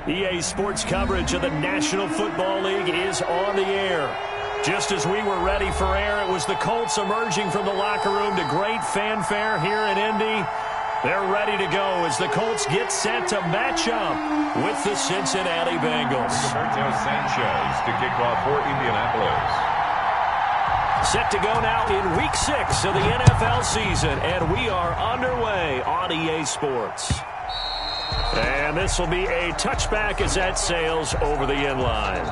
EA Sports coverage of the National Football League is on the air. Just as we were ready for air, it was the Colts emerging from the locker room to great fanfare here in Indy. They're ready to go as the Colts get set to match up with the Cincinnati Bengals. Roberto Sanchez to kick off for Indianapolis. Set to go now in Week 6 of the NFL season, and we are underway on EA Sports. And this will be a touchback as that sails over the end line.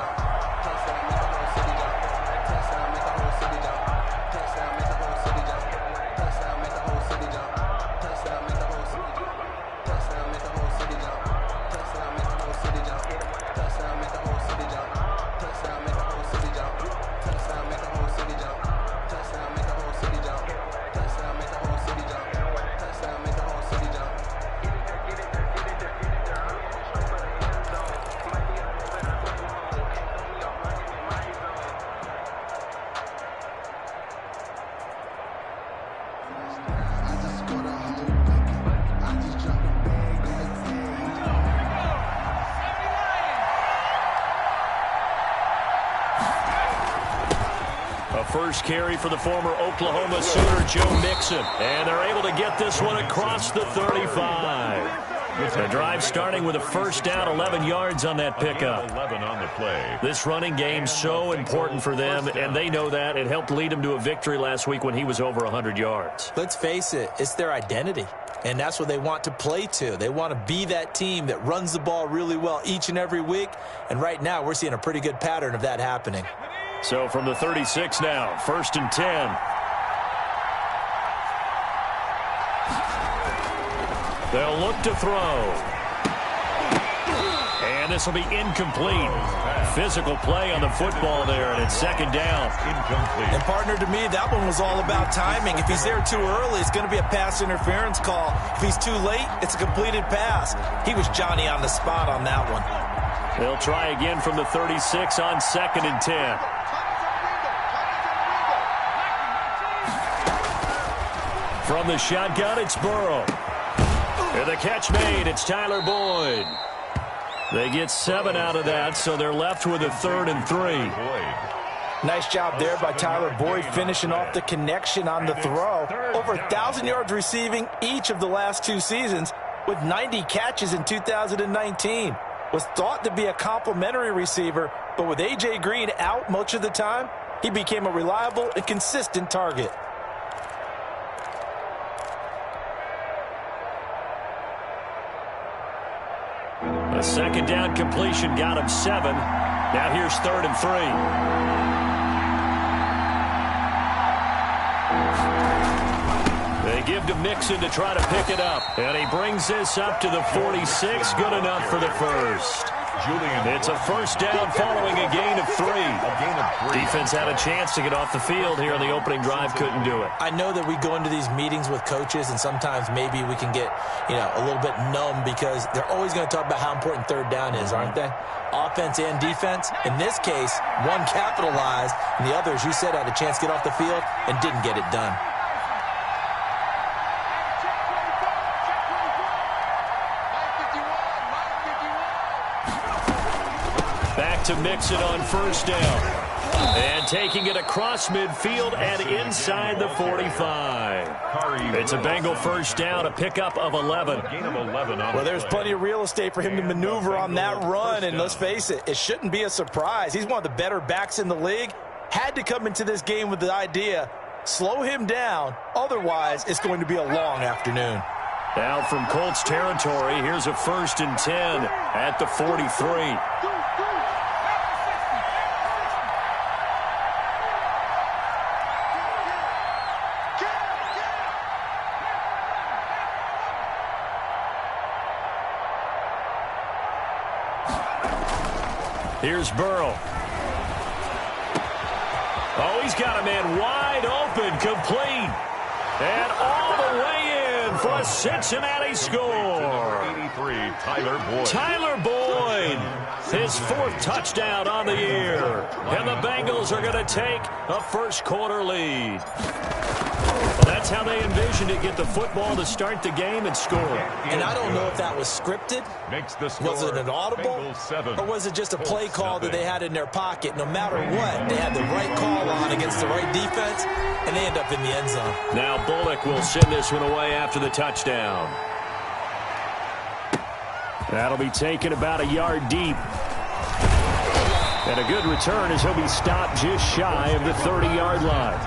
First carry for the former Oklahoma Sooner, Joe Mixon. And they're able to get this one across the 35. The drive starting with a first down, 11 yards on that pickup. 11 on the play. This running game so important for them, and they know that. It helped lead them to a victory last week when he was over 100 yards. Let's face it, it's their identity. And that's what they want to play to. They want to be that team that runs the ball really well each and every week. And right now, we're seeing a pretty good pattern of that happening. So from the 36 now, 1st and 10. They'll look to throw. And this will be incomplete. Physical play on the football there, and it's 2nd down. Incomplete. And partner, to me, that one was all about timing. If he's there too early, it's going to be a pass interference call. If he's too late, it's a completed pass. He was Johnny on the spot on that one. They'll try again from the 36 on 2nd and 10. From the shotgun, it's Burrow. And the catch made, it's Tyler Boyd. They get 7 out of that, so they're left with a 3rd and 3. Nice job there by Tyler Boyd, finishing off the connection on the throw. Over 1,000 yards receiving each of the last 2 seasons, with 90 catches in 2019. Was thought to be a complimentary receiver, but with A.J. Green out much of the time, he became a reliable and consistent target. A 2nd down completion got him 7. Now here's 3rd and 3. They give to Mixon to try to pick it up. And he brings this up to the 46. Good enough for the first. It's a 1st down following a gain of 3. Defense had a chance to get off the field here on the opening drive. Couldn't do it. I know that we go into these meetings with coaches, and sometimes maybe we can get, a little bit numb because they're always going to talk about how important 3rd down is, aren't they? Offense and defense. In this case, one capitalized, and the other, as you said, had a chance to get off the field and didn't get it done. Back to Mixon on 1st down. And taking it across midfield and inside the 45. It's a Bengal 1st down, a pickup of 11. Well, there's plenty of real estate for him to maneuver on that run, and let's face it, it shouldn't be a surprise. He's one of the better backs in the league. Had to come into this game with the idea, slow him down, otherwise it's going to be a long afternoon. Now from Colts territory, here's a 1st and 10 at the 43. Here's Burrow. Oh, he's got a man wide open, complete. And all the way in for a Cincinnati score. 83, Tyler Boyd. Tyler Boyd, his 4th touchdown on the year. And the Bengals are going to take a 1st quarter lead. Well, that's how they envisioned it, get the football to start the game and score. And I don't know if that was scripted, was it an audible, or was it just a play call that they had in their pocket. No matter what, they had the right call on against the right defense, and they end up in the end zone. Now Bullock will send this one away after the touchdown. That'll be taken about a yard deep. And a good return as he'll be stopped just shy of the 30-yard line.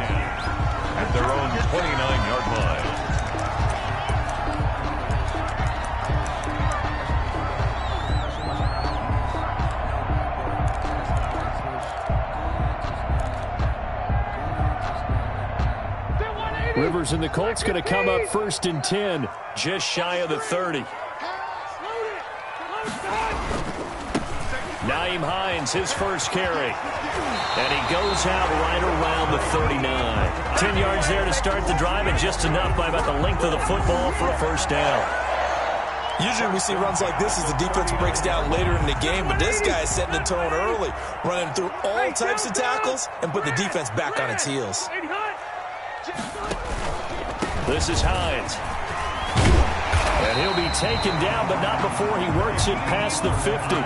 At their own 29-yard line. Rivers and the Colts going to come up 1st and 10, just shy of the 30. Nyheim Hines, his first carry. And he goes out right around the 39. 10 yards there to start the drive, and just enough by about the length of the football for a first down. Usually we see runs like this as the defense breaks down later in the game, but this guy is setting the tone early, running through all types of tackles and put the defense back on its heels. This is Hines. And he'll be taken down, but not before he works it past the 50.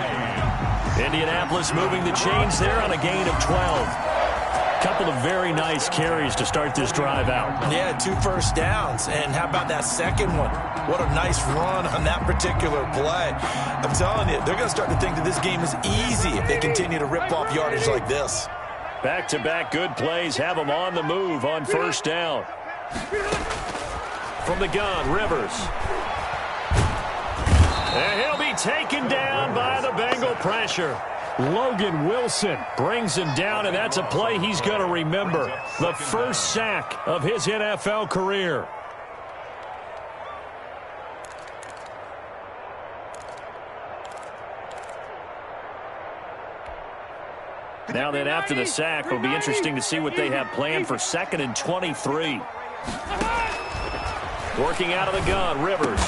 Indianapolis moving the chains there on a gain of 12. Couple of very nice carries to start this drive out. Yeah, 2 first downs. And how about that second one? What a nice run on that particular play. I'm telling you, they're going to start to think that this game is easy if they continue to rip off yardage like this. Back-to-back good plays have them on the move on first down. From the gun, Rivers. And he'll be taken down by the Bengal pressure. Logan Wilson brings him down, and that's a play he's going to remember. The first sack of his NFL career. Now then, after the sack, it'll be interesting to see what they have planned for 2nd and 23. Working out of the gun, Rivers.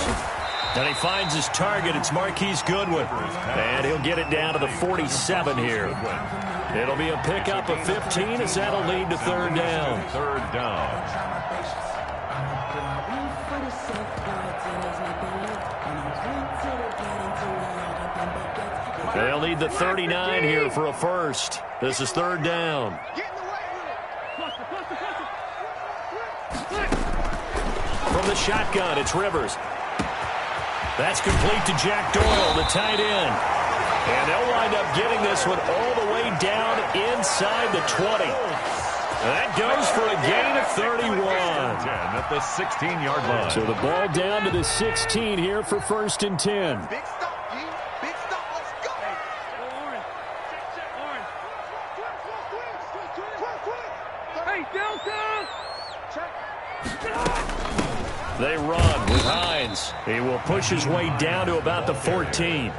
And he finds his target. It's Marquise Goodwin. And he'll get it down to the 47 here. It'll be a pickup of 15 as that'll lead to 3rd down. 3rd down. They'll need the 39 here for a first. This is 3rd down. From the shotgun, it's Rivers. That's complete to Jack Doyle, the tight end. And they'll wind up getting this one all the way down inside the 20. That goes for a gain of 31. At the 16-yard line. So the ball down to the 16 here for 1st and 10. Big stop, G. Big stop. Let's go. Orange. Check, Orange. Hey, Delta. Check. They run with Hines. He will push his way down to about the 14.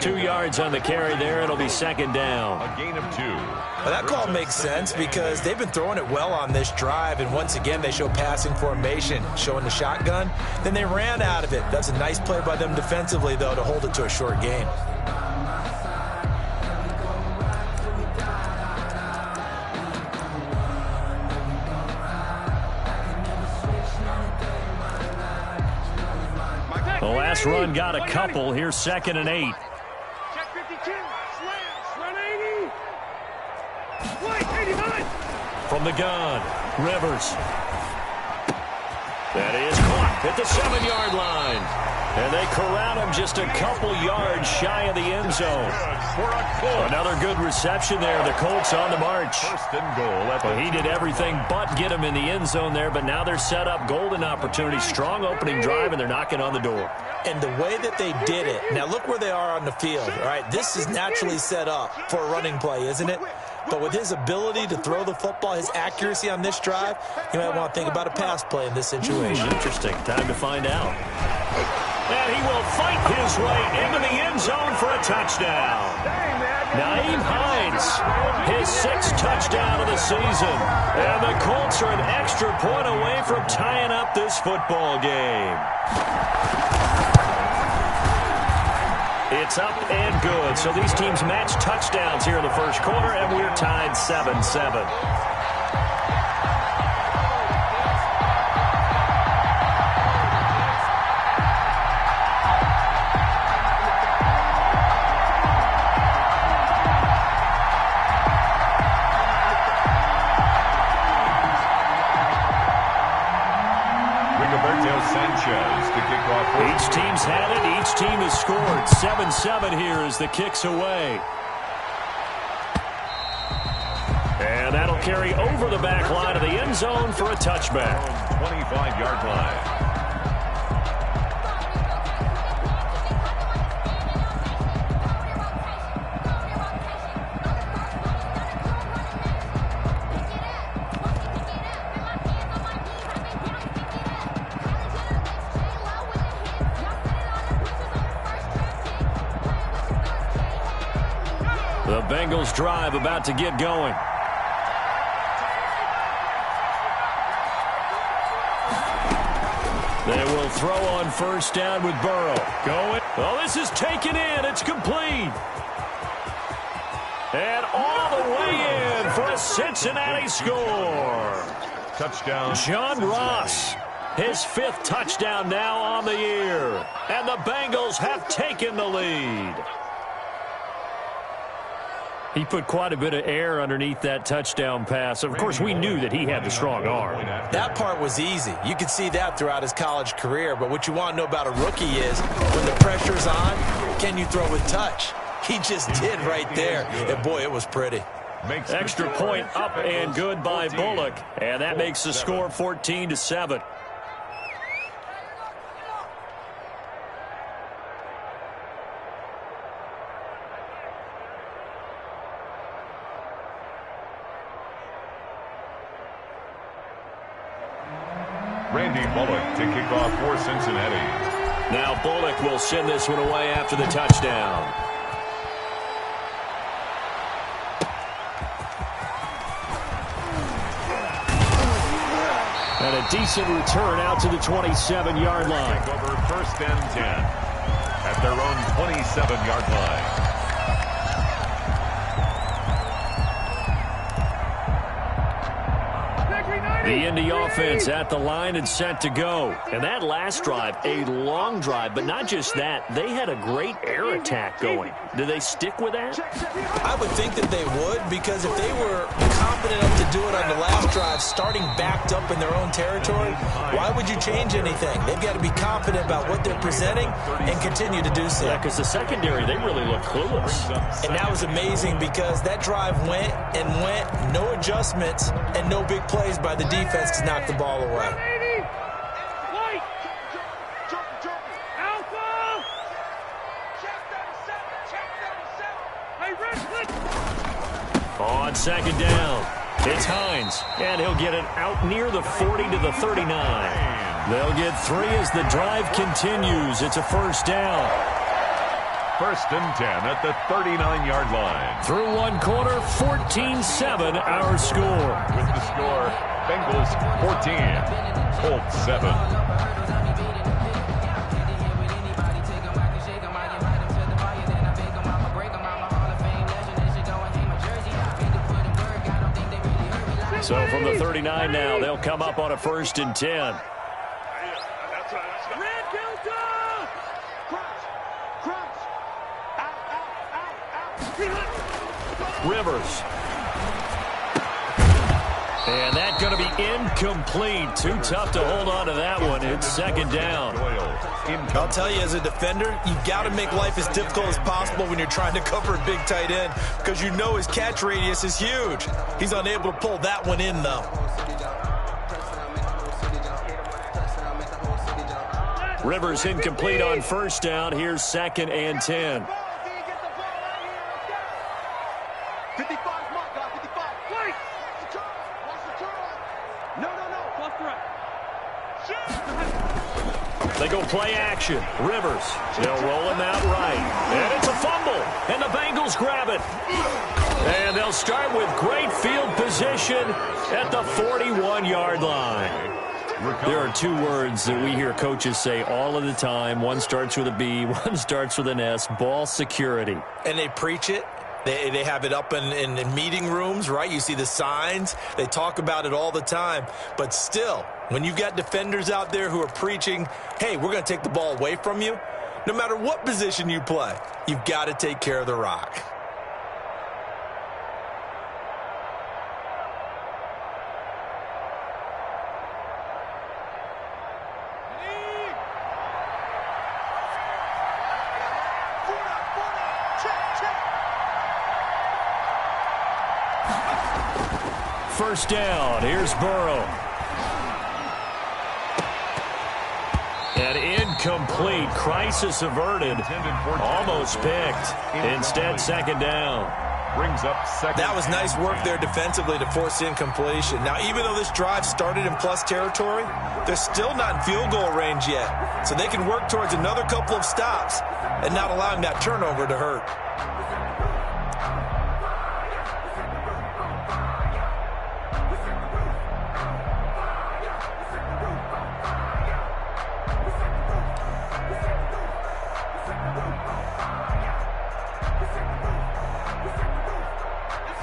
2 yards on the carry there. It'll be 2nd down. A gain of 2. Well, that call makes sense because they've been throwing it well on this drive, and once again they show passing formation, showing the shotgun. Then they ran out of it. That's a nice play by them defensively, though, to hold it to a short gain. The last run got a couple. Here's 2nd and 8. Check 52. Slams. Run 80. Wait, 89. From the gun, Rivers. That is caught at the 7-yard line. And they corral him just a couple yards shy of the end zone. Another good reception there. The Colts on the march. 1st and goal. Well, he did everything but get him in the end zone there, but now they're set up. Golden opportunity, strong opening drive, and they're knocking on the door. And the way that they did it, now look where they are on the field, all right? This is naturally set up for a running play, isn't it? But with his ability to throw the football, his accuracy on this drive, you might want to think about a pass play in this situation. Interesting. Time to find out. And he will fight his way into the end zone for a touchdown. Nyheim Hines, his 6th touchdown of the season. And the Colts are an extra point away from tying up this football game. It's up and good. So these teams match touchdowns here in the first quarter, and we're tied 7-7. as the kick's away. And that'll carry over the back line of the end zone for a touchback. 25-yard line. The Bengals drive about to get going. They will throw on first down with Burrow. Going. Oh, this is taken in. It's complete. And all the way in for a Cincinnati score. Touchdown. John Ross. His 5th touchdown now on the year. And the Bengals have taken the lead. He put quite a bit of air underneath that touchdown pass. Of course, we knew that he had the strong arm. That part was easy. You could see that throughout his college career. But what you want to know about a rookie is when the pressure's on, can you throw with touch? He just did right there. And, boy, it was pretty. Extra point up and good by Bullock. And that makes the score 14-7. Randy Bullock to kick off for Cincinnati. Now Bullock will send this one away after the touchdown. And a decent return out to the 27-yard line. Take over first and 10 at their own 27-yard line. The Indy offense at the line and set to go. And that last drive, a long drive, but not just that. They had a great air attack going. Do they stick with that? I would think that they would, because if they were confident enough to do it on the last drive, starting backed up in their own territory, why would you change anything? They've got to be confident about what they're presenting and continue to do so. Yeah, because the secondary, they really look clueless. And that was amazing because that drive went and went, no adjustments, and no big plays by the defense to knock the ball away. On second down, it's Hines, and he'll get it out near the 40 to the 39. They'll get 3 as the drive continues. It's a first down. First and 10 at the 39-yard line. Through one quarter, 14-7 our score. With the score, Bengals 14, Colts 7. So from the 39 now, they'll come up on a first and 10. Rivers. And that's going to be incomplete. Too tough to hold on to that one. It's second down. I'll tell you, as a defender, you've got to make life as difficult as possible when you're trying to cover a big tight end, because you know his catch radius is huge. He's unable to pull that one in, though. Rivers incomplete on first down. Here's second and 10. 55, come on, guys, 55. Wait! Watch the turn. No. Plus threat. They go play action. Rivers. They'll roll him out right. And it's a fumble. And the Bengals grab it. And they'll start with great field position at the 41-yard line. There are 2 words that we hear coaches say all of the time. One starts with a B, one starts with an S. Ball security. And they preach it. They have it up in meeting rooms, right? You see the signs. They talk about it all the time. But still, when you've got defenders out there who are preaching, hey, we're going to take the ball away from you, no matter what position you play, you've got to take care of the rock. Check. first down. Here's Burrow. An incomplete. Crisis averted. Almost picked. Instead, second down. Brings up second. That was nice work there defensively to force incompletion. Now, even though this drive started in plus territory, they're still not in field goal range yet. So they can work towards another couple of stops and not allowing that turnover to hurt.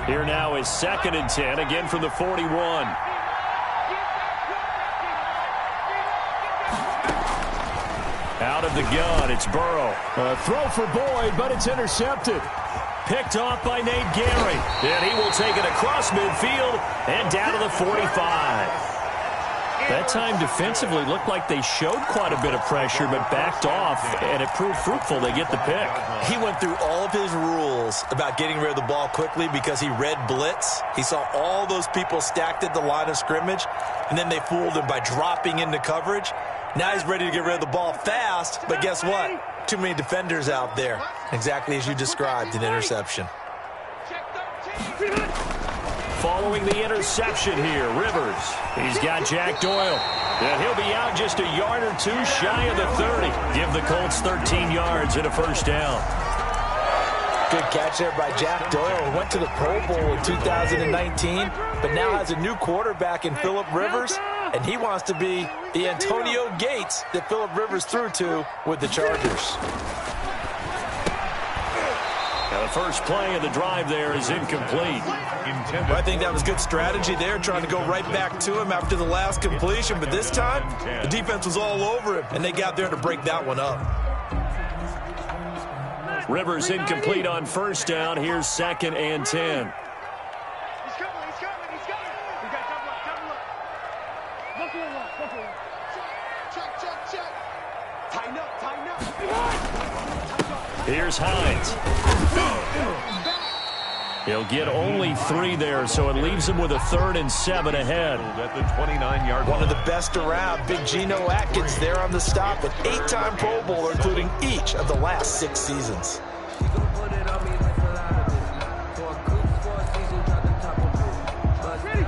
Here now is 2nd and 10, again from the 41. Out of the gun, it's Burrow. A throw for Boyd, but it's intercepted. Picked off by Nate Gary. And he will take it across midfield and down to the 45. That time defensively looked like they showed quite a bit of pressure but backed off, and it proved fruitful. They get the pick. He went through all of his rules about getting rid of the ball quickly because he read blitz. He saw all those people stacked at the line of scrimmage, and then they fooled him by dropping into coverage. Now he's ready to get rid of the ball fast, but guess what? Too many defenders out there. Exactly as you described, an interception. Following the interception here, Rivers. He's got Jack Doyle. And he'll be out just a yard or two shy of the 30. Give the Colts 13 yards and a first down. Good catch there by Jack Doyle. Went to the Pro Bowl in 2019, but now has a new quarterback in Phillip Rivers, and he wants to be the Antonio Gates that Phillip Rivers threw to with the Chargers. Now the first play of the drive there is incomplete. Well, I think that was good strategy there, trying to go right back to him after the last completion, but this time the defense was all over him, and they got there to break that one up. Rivers incomplete on first down. Here's 2nd and 10. He's coming. We got double up. Look for one. Check. Tighten up. Here's Hines. He'll get only 3 there, so it leaves him with a 3rd and 7 ahead. At the 29-yard line. One of the best around, Big Geno Atkins there on the stop with 8-time Pro Bowler, including each of the last 6 seasons.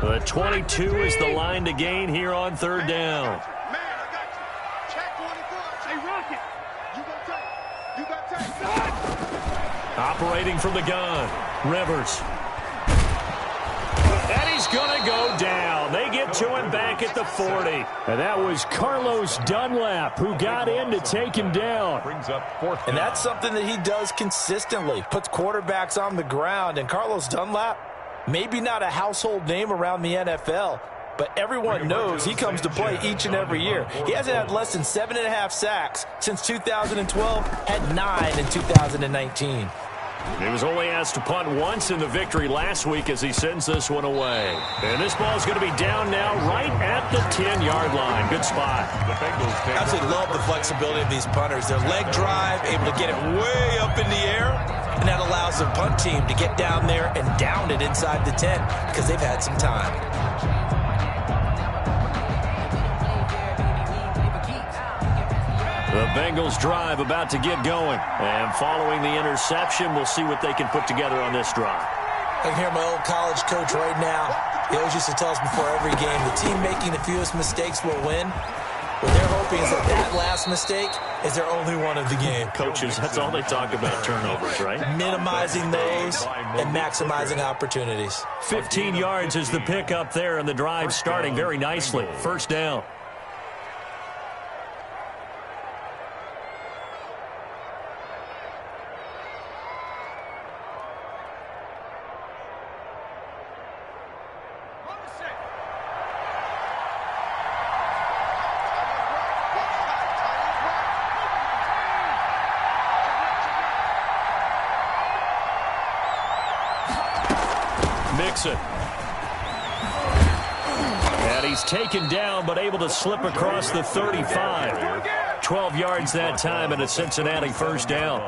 The 22 is the line to gain here on 3rd down. Man, I got you. Check 24. Hey, Rocket. You got tape. Operating from the gun, Rivers. And he's going to go down. They get to him back at the 40. And that was Carlos Dunlap who got in to take him down. Brings up 4th down. And that's something that he does consistently, puts quarterbacks on the ground. And Carlos Dunlap, maybe not a household name around the NFL, but everyone knows he comes to play each and every year. He hasn't had less than 7.5 sacks since 2012, had 9 in 2019. He was only asked to punt once in the victory last week as he sends this one away. And this ball is going to be down now right at the 10-yard line. Good spot. The Bengals take I absolutely love the flexibility of these punters. Their leg drive, able to get it way up in the air, and that allows the punt team to get down there and down it inside the 10 because they've had some time. The Bengals drive about to get going. And following the interception, we'll see what they can put together on this drive. I can hear my old college coach right now. He always used to tell us before every game, the team making the fewest mistakes will win. What they're hoping is that that last mistake is their only one of the game. Coaches, that's all they talk about, turnovers, right? Minimizing those and maximizing opportunities. 15 yards is the pickup there, and the drive starting very nicely. First down. Mixon. And he's taken down, but able to slip across the 35. 12 yards that time, and a Cincinnati first down.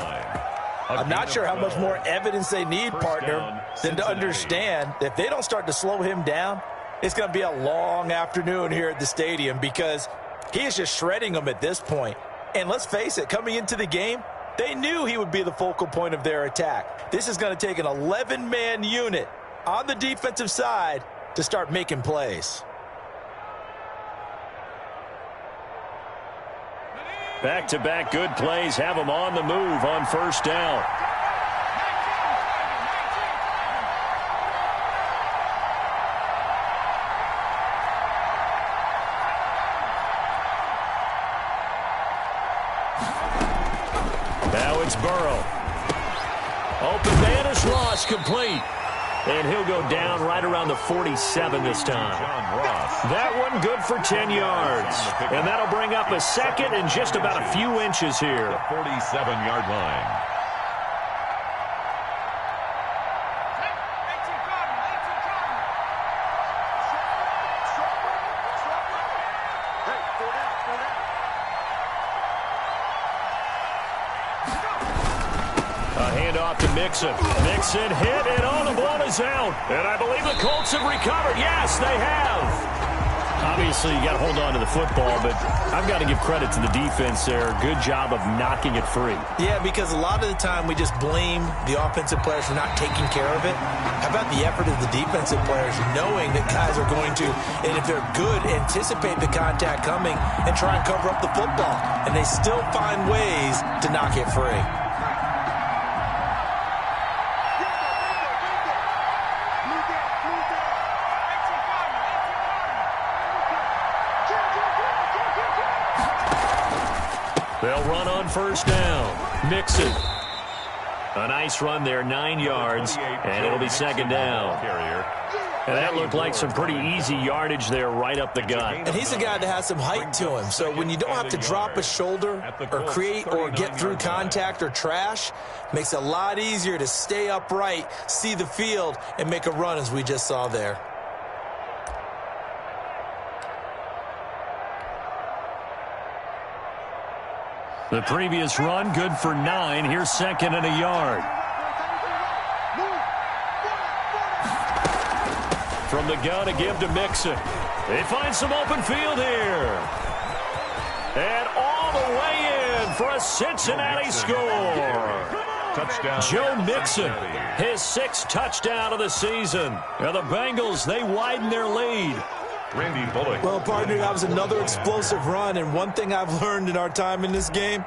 I'm not sure how much more evidence they need, partner, than to understand that if they don't start to slow him down, it's going to be a long afternoon here at the stadium because he is just shredding them at this point. And let's face it, coming into the game, they knew he would be the focal point of their attack. This is going to take an 11-man unit on the defensive side to start making plays. Back-to-back good plays have them on the move on first down. Now it's Burrow. Open man is lost, complete. And he'll go down right around the 47 this time. That one good for 10 yards. And that'll bring up a second and just about a few inches here. The 47-yard line. Mixon. Mixon hit, and all the ball is out. And I believe the Colts have recovered. Yes, they have. Obviously, you got to hold on to the football, but I've got to give credit to the defense there. Good job of knocking it free. Yeah, because a lot of the time we just blame the offensive players for not taking care of it. How about the effort of the defensive players knowing that guys are going to, and if they're good, anticipate the contact coming and try and cover up the football. And they still find ways to knock it free. They'll run on first down. Mixon. A nice run there, 9 yards, and it'll be second down. And that looked like some pretty easy yardage there right up the gut. And he's a guy that has some height to him, so when you don't have to drop a shoulder or create or get through contact or trash, makes it a lot easier to stay upright, see the field, and make a run as we just saw there. The previous run, good for 9. Here's second and a yard. From the gun, a give to Mixon. They find some open field here. And all the way in for a Cincinnati score. Touchdown. Joe Mixon, his 6th touchdown of the season. And the Bengals, they widen their lead. Randy Bullock. Well, partner, that was another explosive run, and one thing I've learned in our time in this game,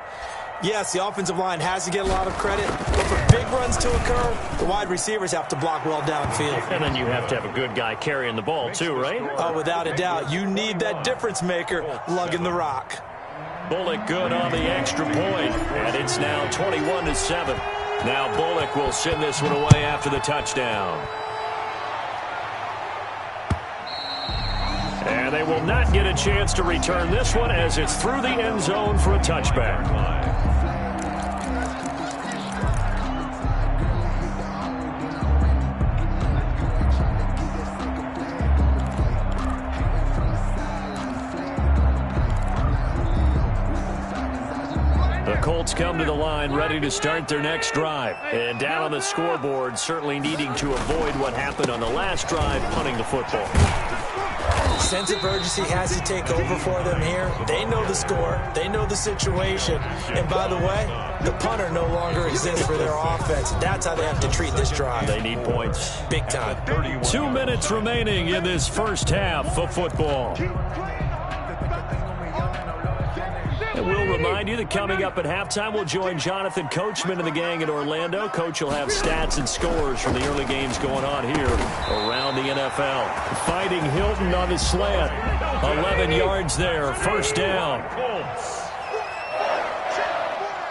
yes, the offensive line has to get a lot of credit, but for big runs to occur, the wide receivers have to block well downfield. And then you have to have a good guy carrying the ball too, right? Oh, without a doubt. You need that difference maker lugging the rock. Bullock good on the extra point, and it's now 21-7. Now Bullock will send this one away after the touchdown. And they will not get a chance to return this one as it's through the end zone for a touchback. The Colts come to the line ready to start their next drive. And down on the scoreboard, certainly needing to avoid what happened on the last drive, punting the football. Sense of urgency has to take over for them here. They know the score. They know the situation. And by the way, the punter no longer exists for their offense. That's how they have to treat this drive. They need points. Big time. 2 minutes remaining in this first half of football. And we'll remind you that coming up at halftime, we'll join Jonathan Coachman and the gang in Orlando. Coach will have stats and scores from the early games going on here around the NFL. Fighting Hilton on the slant. 11 yards there. First down.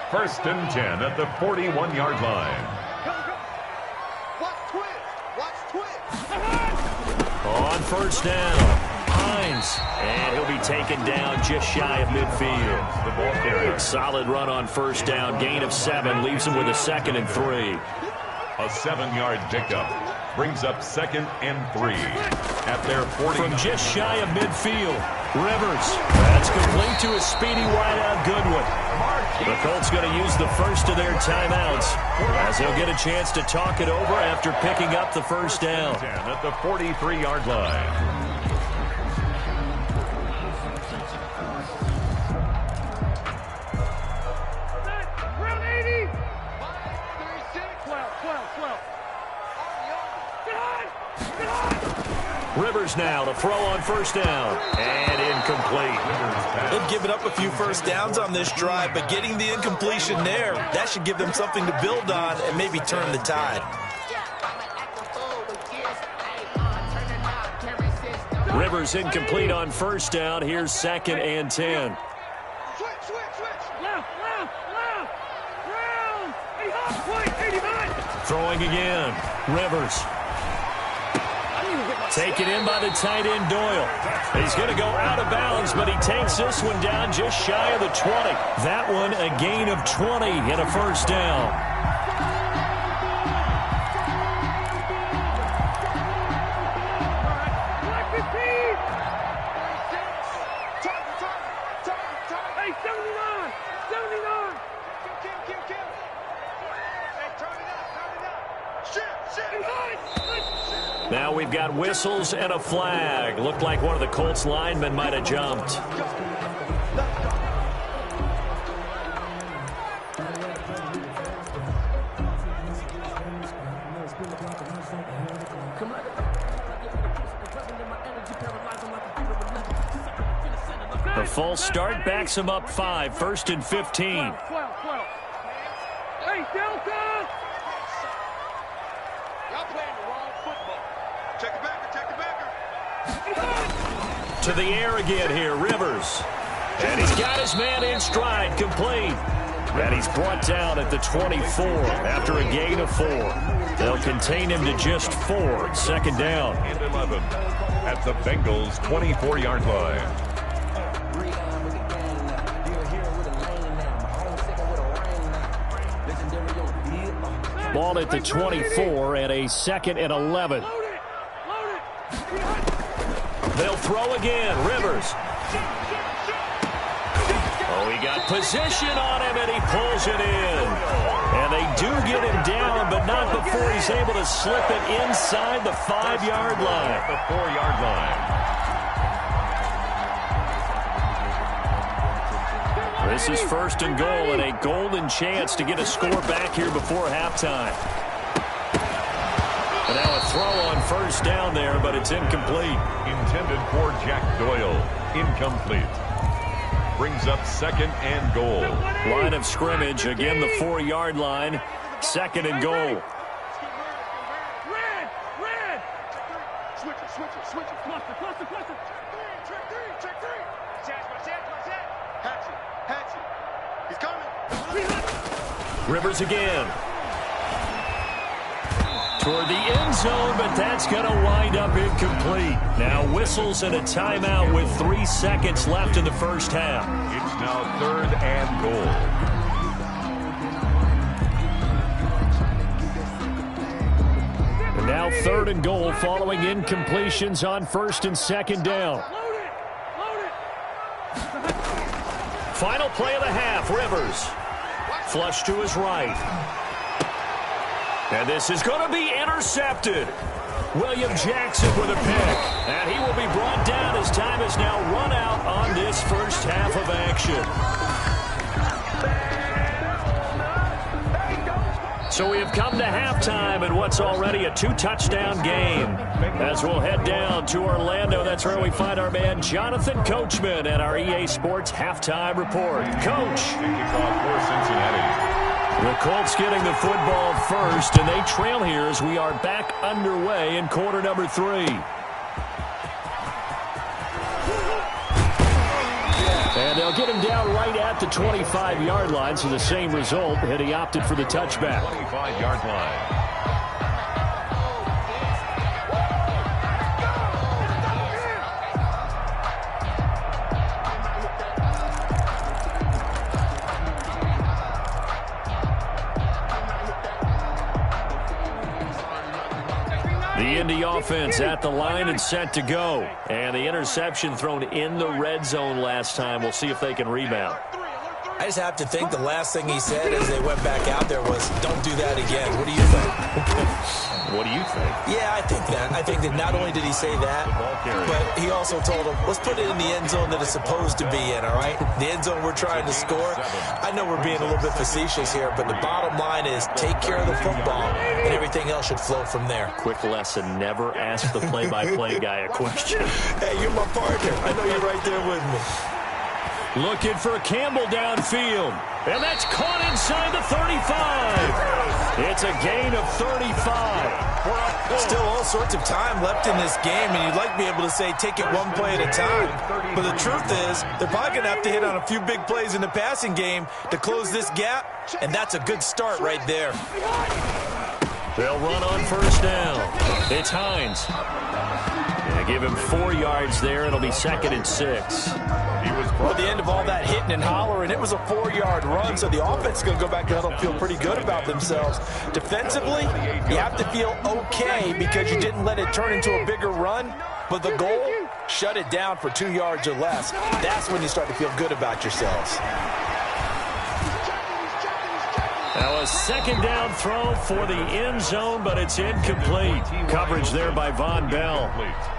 First and 10 at the 41-yard line. On first down. Hines, and he'll be taken down just shy of midfield. The ball carrier. Solid run on first down. Gain of 7 leaves him with a 2nd and 3. A 7-yard pickup brings up 2nd and 3 at their 40. From just shy of midfield, Rivers. That's complete to a speedy wideout Goodwin. The Colts going to use the first of their timeouts as they'll get a chance to talk it over after picking up the first down. At the 43-yard line. Rivers now to throw on first down. And incomplete. They've given up a few first downs on this drive, but getting the incompletion there, that should give them something to build on and maybe turn the tide. Rivers incomplete on first down. Here's 2nd and 10. Switch. Left. Round. 89. Throwing again. Rivers. Taken in by the tight end, Doyle. He's going to go out of bounds, but he takes this one down just shy of the 20. That one a gain of 20 and a first down. Hey, 79. Now we've got whistles and a flag. Looked like one of the Colts linemen might have jumped. The false start backs him up 5, 1st and 15. 12. Hey, Delta! Y'all playing the wrong football. Check the backer. To the air again here, Rivers. And he's got his man in stride, complete. And he's brought down at the 24 after a gain of 4. They'll contain him to just 4, 2nd down. And 11 at the Bengals' 24-yard line. Ball at the 24 and a 2nd and 11. They'll throw again. Rivers. Oh, he got position on him, and he pulls it in. And they do get him down, but not before he's able to slip it inside the 5-yard line. The 4-yard line. This is 1st and goal and a golden chance to get a score back here before halftime. And now a throw on first down there, but it's incomplete. Intended for Jack Doyle. Incomplete. Brings up 2nd and goal. Line of scrimmage, again the 4-yard line. 2nd and goal. Red! Switch it. Cluster. Check 3. Hatchet. He's coming. Rivers again. Toward the end zone, but that's going to wind up incomplete. Now whistles and a timeout with 3 seconds left in the first half. It's now 3rd and goal. And now 3rd and goal following incompletions on 1st and 2nd down. Load it. Final play of the half, Rivers. Flush to his right. And this is going to be intercepted. William Jackson with a pick. And he will be brought down as time is now run out on this first half of action. So we have come to halftime in what's already a 2-touchdown game. As we'll head down to Orlando, that's where we find our man Jonathan Coachman at our EA Sports Halftime Report. Coach. Kickoff for Cincinnati. The Colts getting the football first, and they trail here as we are back underway in quarter number 3. And they'll get him down right at the 25-yard line, so the same result, and he opted for the touchback. 25-yard line. The Indy offense at the line and set to go. And the interception thrown in the red zone last time. We'll see if they can rebound. I just have to think the last thing he said as they went back out there was, don't do that again. What do you think? What do you think? Yeah, I think that. I think that not only did he say that, but he also told him, let's put it in the end zone that it's supposed to be in, all right? The end zone we're trying to score. I know we're being a little bit facetious here, but the bottom line is take care of the football, and everything else should flow from there. Quick lesson, never ask the play-by-play guy a question. Hey, you're my partner. I know you're right there with me. Looking for Campbell downfield. And that's caught inside the 35. It's a gain of 35. Still all sorts of time left in this game, and you'd like to be able to say take it one play at a time. But the truth is, they're probably going to have to hit on a few big plays in the passing game to close this gap, and that's a good start right there. They'll run on first down. It's Hines. They give him 4 yards there. It'll be 2nd and 6. Well, at the end of all that hitting and hollering, it was a 4-yard run, so the offense is going to go back to huddle, feel pretty good about themselves. Defensively, you have to feel okay because you didn't let it turn into a bigger run, but the goal, shut it down for 2 yards or less. That's when you start to feel good about yourselves. Now a 2nd down throw for the end zone, but it's incomplete. Coverage there by Von Bell.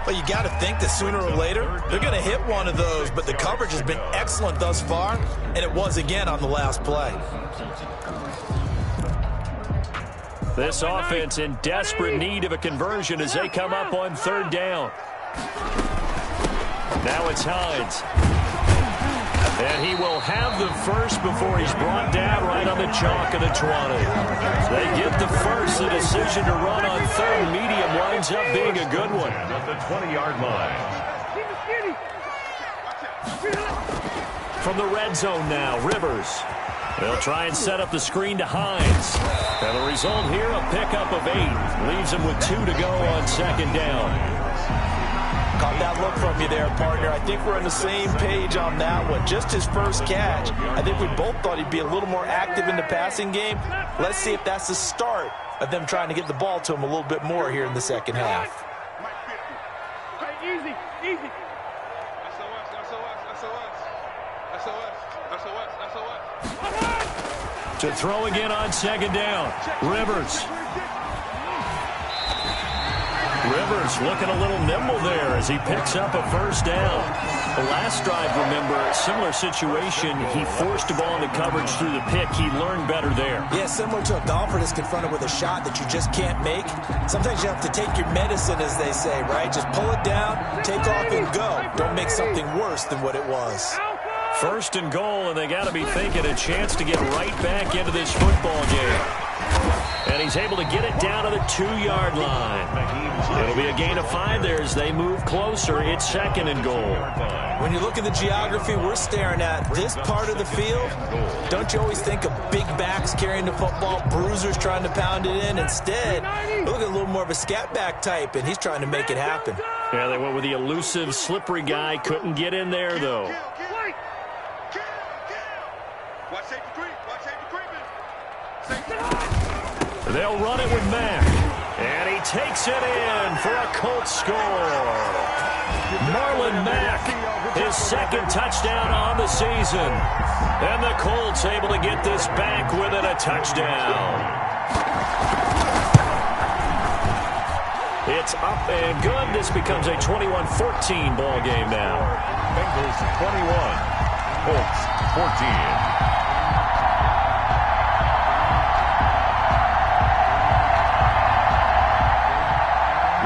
Well, you got to think that sooner or later, they're going to hit one of those, but the coverage has been excellent thus far, and it was again on the last play. This offense in desperate need of a conversion as they come up on 3rd down. Now it's Hines. And he will have the first before he's brought down right on the chalk of the 20. They get the first. The decision to run on 3rd medium winds up being a good one. At the 20-yard line. From the red zone now, Rivers. They'll try and set up the screen to Hines. And the result here, a pickup of 8. Leaves him with 2 to go on 2nd down. Caught that look from you there, partner. I think we're on the same page on that one. Just his first catch. I think we both thought he'd be a little more active in the passing game. Let's see if that's the start of them trying to get the ball to him a little bit more here in the second half. Easy, easy. SOS. To throw again on 2nd down. Rivers looking a little nimble there as he picks up a 1st down. The last drive, remember, similar situation. He forced the ball into coverage through the pick. He learned better there. Yeah, similar to a golfer that's confronted with a shot that you just can't make. Sometimes you have to take your medicine, as they say, right? Just pull it down, take off, and go. Don't make something worse than what it was. 1st and goal, and they got to be thinking a chance to get right back into this football game. And he's able to get it down to the 2-yard line. It'll be a gain of 5 there as they move closer. It's 2nd and goal. When you look at the geography we're staring at, this part of the field, don't you always think of big backs carrying the football, bruisers trying to pound it in? Instead, look at a little more of a scat back type, and he's trying to make it happen. Yeah, they went with the elusive, slippery guy. Couldn't get in there, though. Watch safety creep. Watch safety creeping. They'll run it with Mack. And he takes it in for a Colts score. Marlon Mack, his 2nd touchdown on the season. And the Colts able to get this back within a touchdown. It's up and good. This becomes a 21-14 ball game now. Bengals 21, Colts 14.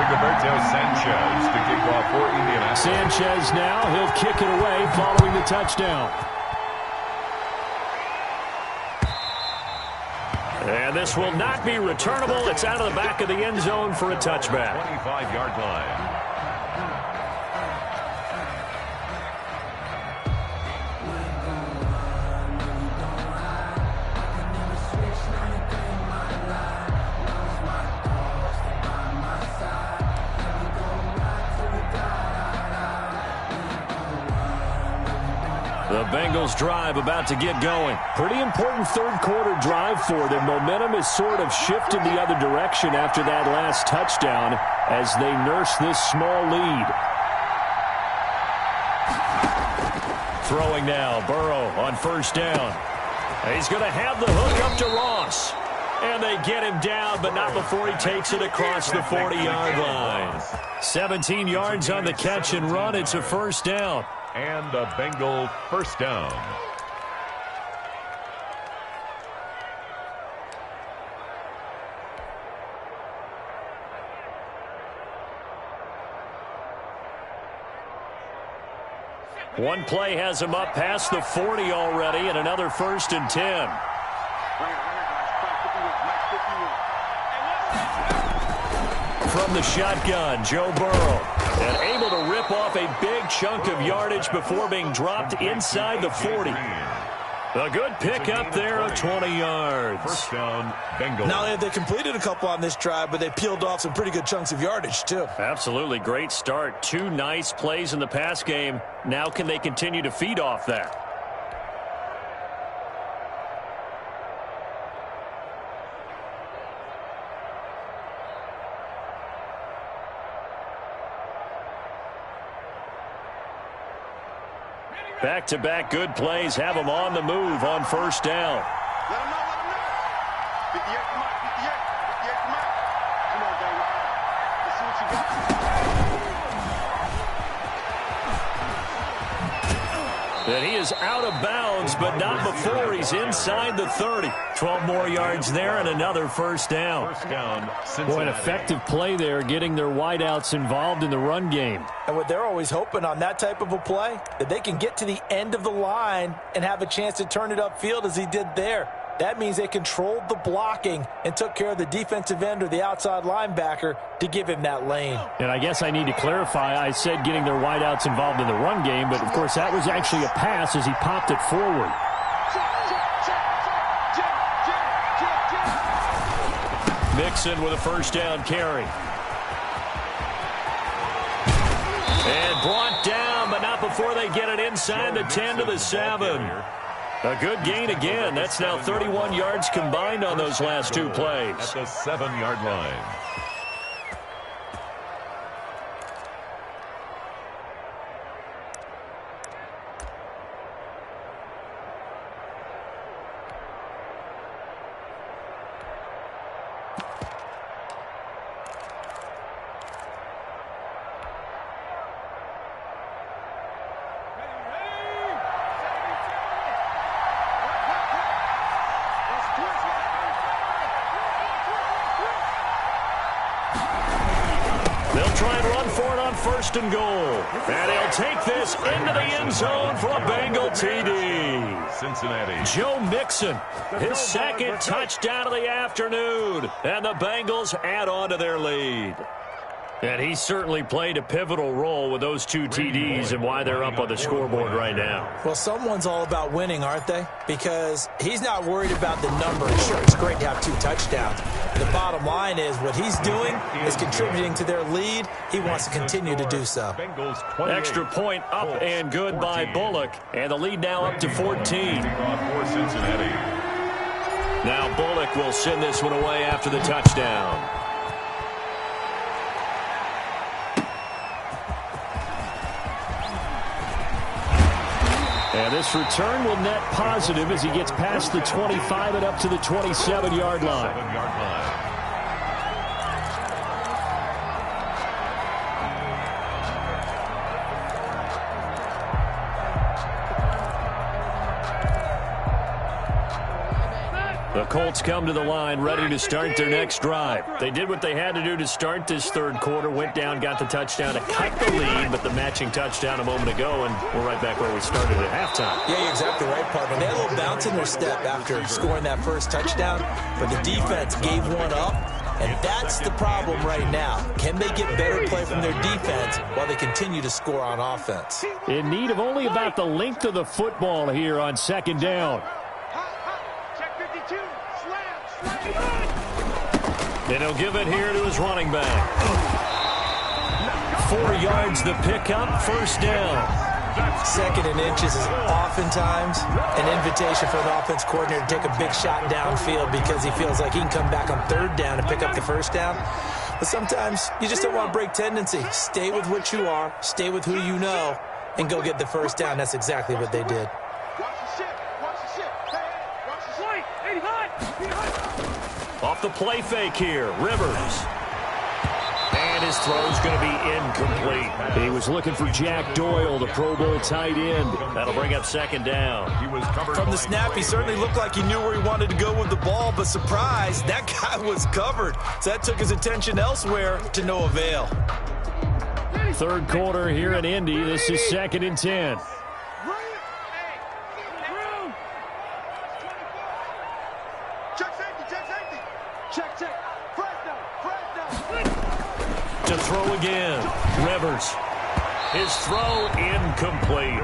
Rigoberto Sanchez to kick off for Indianapolis. Sanchez now, he'll kick it away following the touchdown. And this will not be returnable. It's out of the back of the end zone for a touchback. 25-yard line. The Bengals drive about to get going. Pretty important 3rd quarter drive for them. Momentum has sort of shifted the other direction after that last touchdown as they nurse this small lead. Throwing now, Burrow on first down. He's going to have the hook up to Ross. And they get him down, but not before he takes it across the 40-yard line. 17 yards on the catch and run. It's a first down. And a Bengal first down. One play has him up past the 40 already, and another 1st and 10. From the shotgun, Joe Burrow. And able to rip off a big chunk of yardage before being dropped inside the 40. A good pick up there of 20 yards. First down, Bengals. Now they completed a couple on this drive, but they peeled off some pretty good chunks of yardage, too. Absolutely great start. 2 nice plays in the pass game. Now can they continue to feed off that? Back-to-back good plays have them on the move on first down. Let him know, let him know. 58 come out, 58 come out. Come on, baby. Let's see what you got. And he is out of bounds, but not before he's inside the 30. 12 more yards there and another first down. First down, Cincinnati. Boy, an effective play there, getting their wideouts involved in the run game. And what they're always hoping on that type of a play, that they can get to the end of the line and have a chance to turn it upfield as he did there. That means they controlled the blocking and took care of the defensive end or the outside linebacker to give him that lane. And I guess I need to clarify, I said getting their wideouts involved in the run game, but of course that was actually a pass as he popped it forward. Mixon with a first down carry. And brought down, but not before they get it inside the 10 to the 7. A good gain again. That's now 31 yards combined on those last 2 plays. At the 7-yard line. First and goal. And he'll take this into the end zone for a Bengal TD. Cincinnati. Joe Mixon, his second touchdown of the afternoon. And the Bengals add on to their lead. And he certainly played a pivotal role with those 2 TDs and why they're up on the scoreboard right now. Well, someone's all about winning, aren't they? Because he's not worried about the number. Sure, it's great to have 2 touchdowns. The bottom line is what he's doing is contributing to their lead. He wants to continue to do so. Extra point up and good by Bullock. And the lead now up to 14. Now Bullock will send this one away after the touchdown. And this return will net positive as he gets past the 25 and up to the 27-yard line. The Colts come to the line ready to start their next drive. They did what they had to do to start this third quarter, went down, got the touchdown to cut the lead, but the matching touchdown a moment ago, and we're right back where we started at halftime. Yeah, you're exactly right, partner. They had a little bounce in their step after scoring that first touchdown, but the defense gave one up, and that's the problem right now. Can they get better play from their defense while they continue to score on offense? In need of only about the length of the football here on second down. And he'll give it here to his running back. 4 yards the pickup, first down. Second and inches is oftentimes an invitation for an offense coordinator to take a big shot downfield because he feels like he can come back on third down and pick up the first down. But sometimes you just don't want to break tendency. Stay with what you are. Stay with who you know. and go get the first down. That's exactly what they did. Watch the shit. Watch the shit. Hey, watch the shit. Off the play fake here, Rivers. And his throw's going to be incomplete. He was looking for Jack Doyle, the Pro Bowl tight end. That'll bring up second down. He was covered From the snap, he certainly looked like he knew where he wanted to go with the ball, but surprise, that guy was covered. So that took his attention elsewhere to no avail. Third quarter here in Indy. This is 2nd and 10. Check safety. Check safety. Check. Fresh down. To throw again, Rivers. His throw incomplete.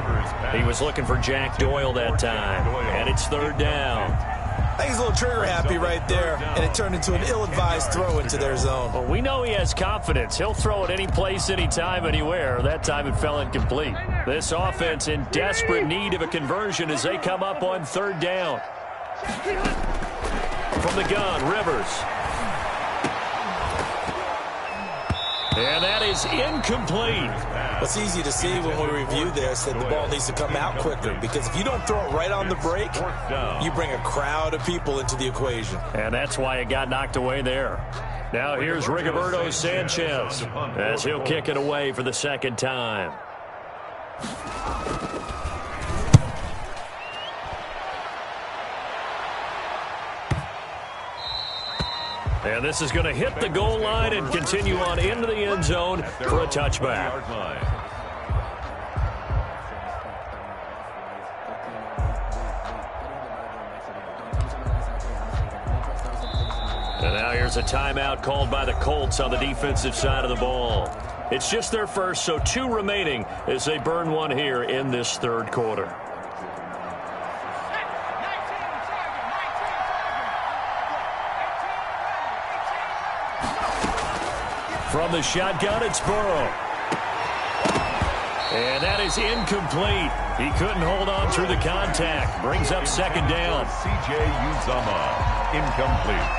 He was looking for Jack Doyle that time, and it's third down. I think he's a little trigger happy right there, and it turned into an ill-advised throw into their zone. Well, we know he has confidence. He'll throw it any place, anytime, anywhere. That time it fell incomplete. This offense in desperate need of a conversion as they come up on third down. From the gun, Rivers. And that is incomplete. What's easy to see when we review this that the ball needs to come out quicker, because if you don't throw it right on the break, you bring a crowd of people into the equation. And that's why it got knocked away there. Now here's Rigoberto Sanchez as he'll kick it away for the second time. And this is going to hit the goal line and continue on into the end zone for a touchback. And now here's a timeout called by the Colts on the defensive side of the ball. It's just their first, so 2 remaining as they burn one here in this third quarter. From the shotgun, it's Burrow. And that is incomplete. He couldn't hold on through the contact. Brings up second down. C.J. Uzomah, incomplete.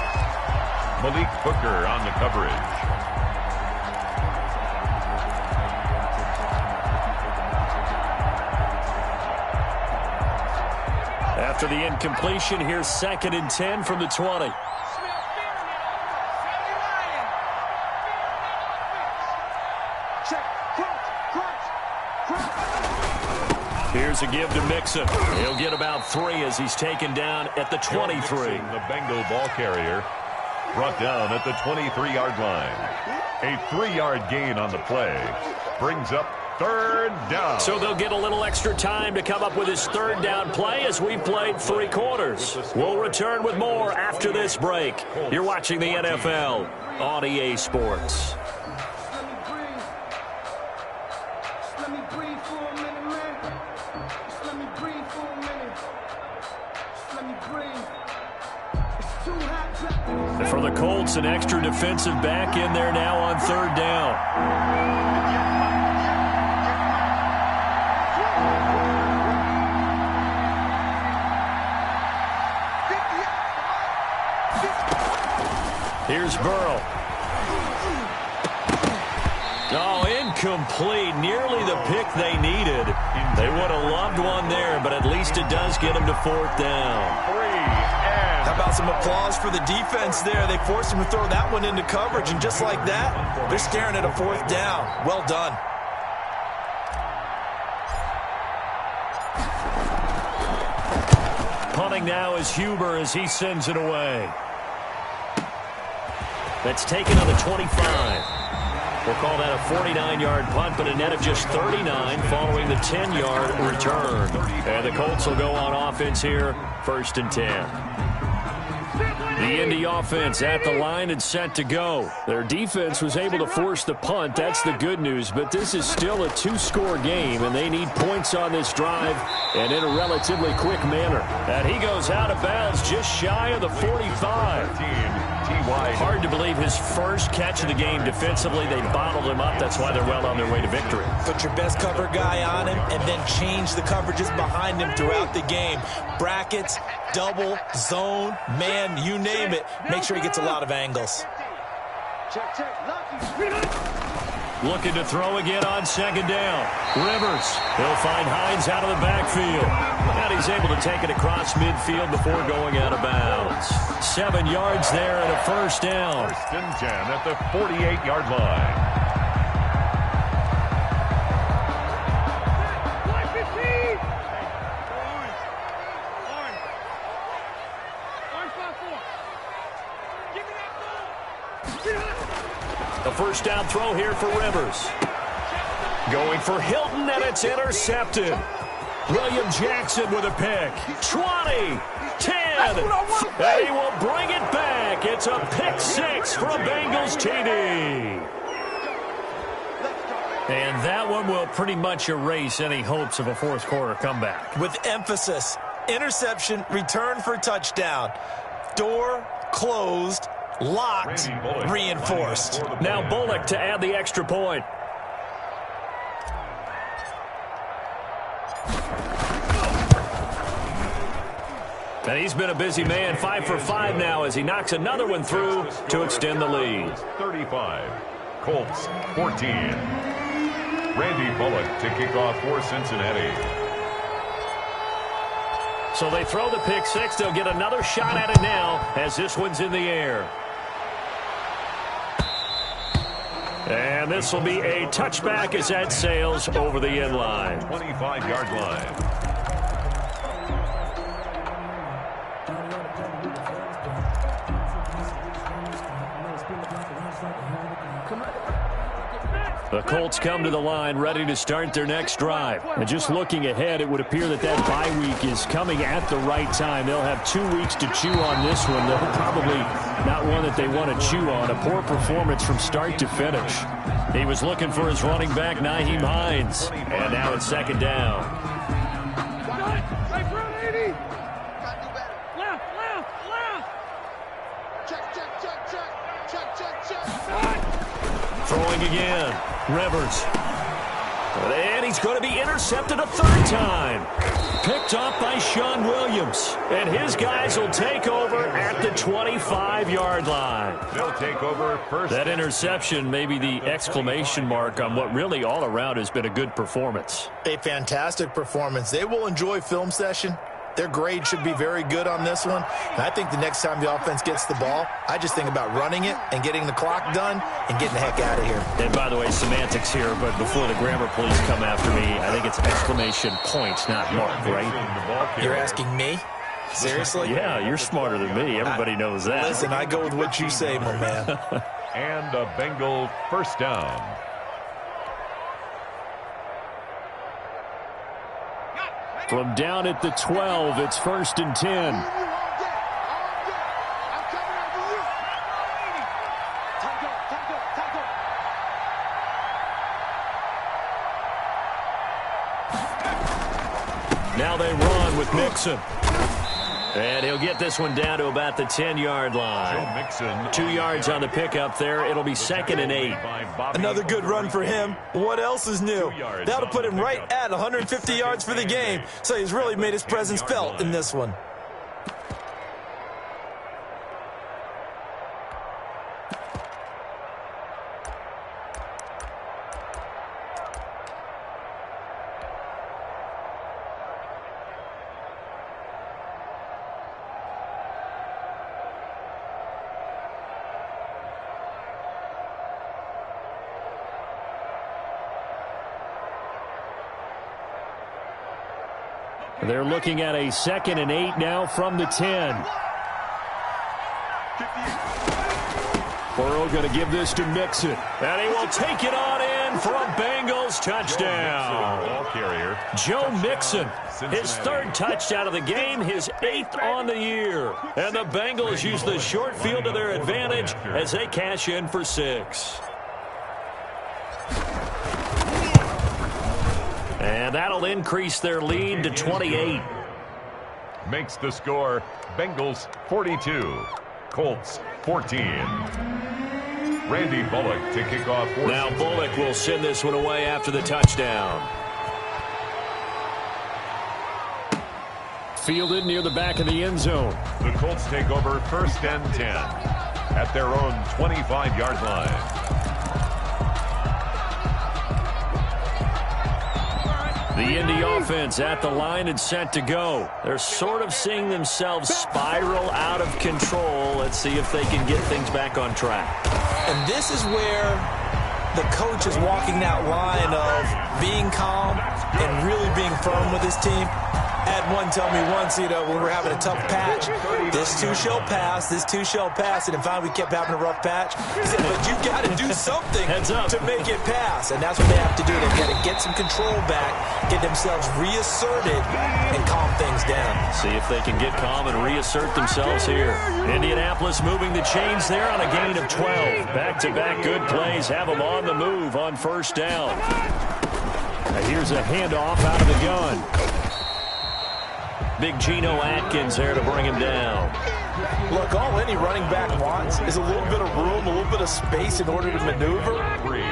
Malik Hooker on the coverage. After the incompletion, here's 2nd and 10 from the 20. Here's a give to Mixon. He'll get about 3 as he's taken down at the 23. The Bengal ball carrier brought down at the 23-yard line. A 3-yard gain on the play brings up third down. So they'll get a little extra time to come up with his third down play as we played 3 quarters. We'll return with more after this break. You're watching the NFL on EA Sports. For the Colts, an extra defensive back in there now on third down. Here's Burrow. Oh, incomplete. Nearly the pick they needed. They would have loved one there, but at least it does get them to fourth down. How about some applause for the defense there? They forced him to throw that one into coverage, and just like that, they're staring at a fourth down. Well done. Punting now is Huber as he sends it away. That's taken on the 25. We'll call that a 49-yard punt, but a net of just 39 following the 10-yard return. And the Colts will go on offense here, 1st and 10. The Indy offense at the line and set to go. Their defense was able to force the punt. That's the good news, but this is still a 2-score game, and they need points on this drive and in a relatively quick manner. And he goes out of bounds just shy of the 45. Hard to believe his first catch of the game defensively. They bottled him up. That's why they're well on their way to victory. Put your best cover guy on him and then change the coverages behind him throughout the game. Brackets, double, zone, man, you name it. Make sure he gets a lot of angles. Check, lucky. Looking to throw again on second down. Rivers. He'll find Hines out of the backfield. And he's able to take it across midfield before going out of bounds. 7 yards there and a first down. First and 10 at the 48-yard line. A first down throw here for Rivers. Going for Hilton, and it's intercepted. William Jackson with a pick. 20, 10, and he will bring it back. It's a pick 6 for a Bengals TD. And that one will pretty much erase any hopes of a fourth quarter comeback. With emphasis, interception, return for touchdown. Door closed, locked, reinforced. Now Bullock to add the extra point. And he's been a busy man, 5 for 5 now as he knocks another one through to extend the lead. 35, Colts 14. Randy Bullock to kick off for Cincinnati. So they throw the pick 6. They'll get another shot at it now as this one's in the air. And this will be a touchback as that sails over the end line. 25-yard line. The Colts come to the line ready to start their next drive. And just looking ahead, it would appear that that bye week is coming at the right time. They'll have 2 weeks to chew on this one. They'll probably not one that they want to chew on. A poor performance from start to finish. He was looking for his running back, Nyheim Hines. And now it's second down. Right front, 80. Left. Check. Throwing again. Rivers. And he's going to be intercepted a third time. Picked off by Sean Williams. And his guys will take over at the 25-yard line. They'll take over first. That interception may be the exclamation mark on what really all around has been a good performance. A fantastic performance. They will enjoy film session. Their grade should be very good on this one. And I think the next time the offense gets the ball, I just think about running it and getting the clock done and getting the heck out of here. And by the way, semantics here, but before the grammar police come after me, I think it's exclamation point, not mark, right? You're asking me? Seriously? Yeah, you're smarter than me. Everybody knows that. Listen, I go with what you say, my man. And a Bengal first down. From down at the 12, it's 1st and 10. Now they run with Mixon. And he'll get this one down to about the 10-yard line. 2 yards on the pickup there. It'll be 2nd and 8. Another good run for him. What else is new? That'll put him right at 150 yards for the game. So he's really made his presence felt in this one. They're looking at a 2nd and 8 now from the 10. Burrow going to give this to Mixon. And he will take it on in for a Bengals touchdown. Ball carrier. Joe Mixon, his 3rd touchdown of the game, his 8th on the year. And the Bengals use the short field to their advantage as they cash in for 6. And that'll increase their lead to 28. Makes the score Bengals 42, Colts 14. Randy Bullock to kick off. Now Bullock will send this one away after the touchdown. Fielded near the back of the end zone. The Colts take over 1st and 10 at their own 25-yard line. The Indy offense at the line and set to go. They're sort of seeing themselves spiral out of control. Let's see if they can get things back on track. And this is where the coach is walking that line of being calm and really being firm with his team. Had one tell me once, when we're having a tough patch, this too shall pass, this too shall pass, and then finally we kept having a rough patch. He said, but you got to do something to make it pass, and that's what they have to do. They've got to get some control back, get themselves reasserted, and calm things down. See if they can get calm and reassert themselves here. Indianapolis moving the chains there on a gain of 12. Back-to-back good plays have them on the move on first down. Now here's a handoff out of the gun. Big Geno Atkins there to bring him down. Look, all any running back wants is a little bit of room, a little bit of space in order to maneuver.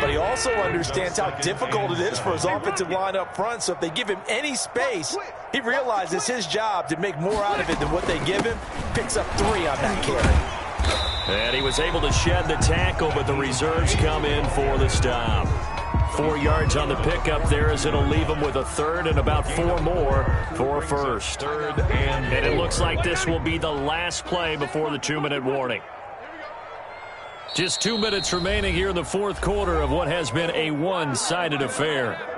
But he also understands how difficult it is for his offensive line up front. So if they give him any space, he realizes his job to make more out of it than what they give him. Picks up 3 on that carry. And he was able to shed the tackle, but the reserves come in for the stop. 4 yards on the pickup there as it'll leave him with a third and about 4 more for first. And it looks like this will be the last play before the 2-minute warning. Just 2 minutes remaining here in the fourth quarter of what has been a one-sided affair.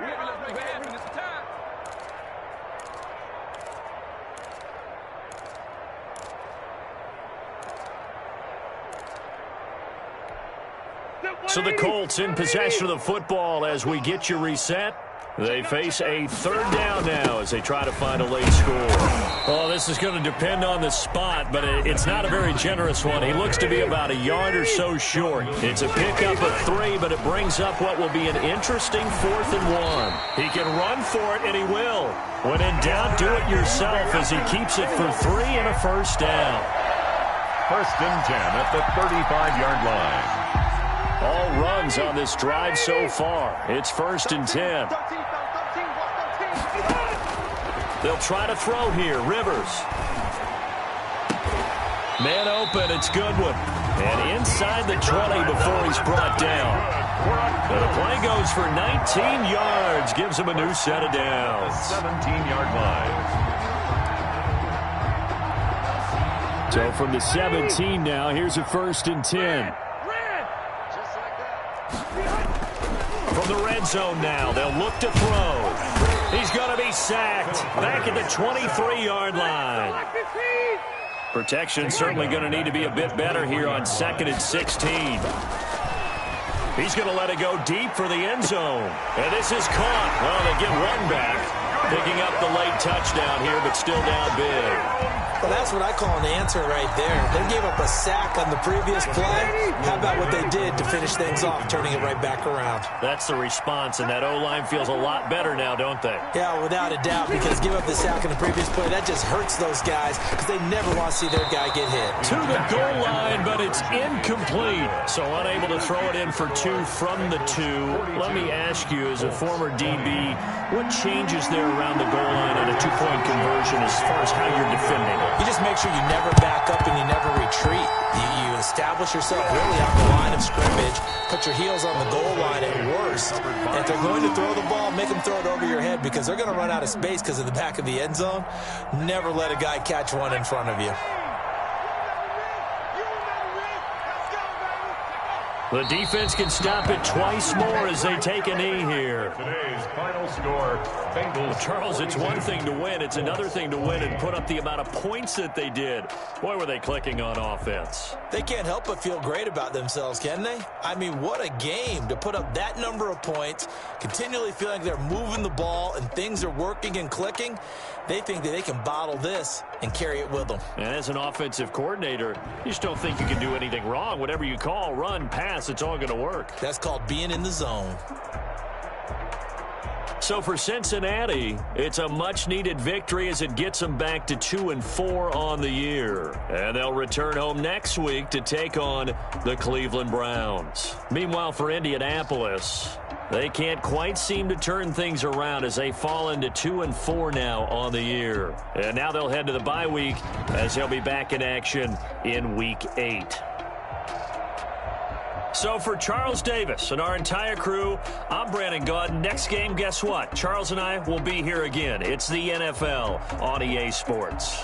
So the Colts in possession of the football as we get you reset. They face a third down now as they try to find a late score. Oh, this is going to depend on the spot, but it's not a very generous one. He looks to be about a yard or so short. It's a pickup of 3, but it brings up what will be an interesting 4th and 1. He can run for it, and he will. When in doubt, do it yourself as he keeps it for 3 and a first down. First and 10 at the 35-yard line. All runs on this drive so far. It's first and 10. They'll try to throw here. Rivers. Man open. It's Goodwin. And inside the 20 before he's brought down. And the play goes for 19 yards. Gives him a new set of downs. 17-yard line. So from the 17 now, here's a first and 10. From the red zone now, they'll look to throw. He's going to be sacked back at the 23-yard line. Protection certainly going to need to be a bit better here on 2nd and 16. He's going to let it go deep for the end zone. And this is caught. Well, they get one back, picking up the late touchdown here, but still down big. Well, that's what I call an answer right there. They gave up a sack on the previous play. How about what they did to finish things off, turning it right back around? That's the response, and that O-line feels a lot better now, don't they? Yeah, without a doubt, because give up the sack on the previous play, that just hurts those guys because they never want to see their guy get hit. To the goal line, but it's incomplete. So unable to throw it in for 2 from the 2. Let me ask you, as a former DB, what changes there around the goal line on a 2-point conversion as far as how you're defending it? You just make sure you never back up and you never retreat. You establish yourself really on the line of scrimmage, put your heels on the goal line at worst. And if they're going to throw the ball, make them throw it over your head because they're going to run out of space because of the back of the end zone. Never let a guy catch one in front of you. The defense can stop it twice more as they take a knee here. Today's final score, Bengals. Charles, it's one thing to win. It's another thing to win and put up the amount of points that they did. Boy, were they clicking on offense. They can't help but feel great about themselves, can they? I mean, what a game to put up that number of points, continually feeling they're moving the ball and things are working and clicking. They think that they can bottle this and carry it with them. And as an offensive coordinator, you just don't think you can do anything wrong. Whatever you call, run, pass, it's all going to work. That's called being in the zone. So for Cincinnati, it's a much-needed victory as it gets them back to 2-4 on the year. And they'll return home next week to take on the Cleveland Browns. Meanwhile, for Indianapolis, they can't quite seem to turn things around as they fall into 2-4 now on the year. And now they'll head to the bye week as they'll be back in action in Week 8. So for Charles Davis and our entire crew, I'm Brandon Gaudin. Next game, guess what? Charles and I will be here again. It's the NFL on EA Sports.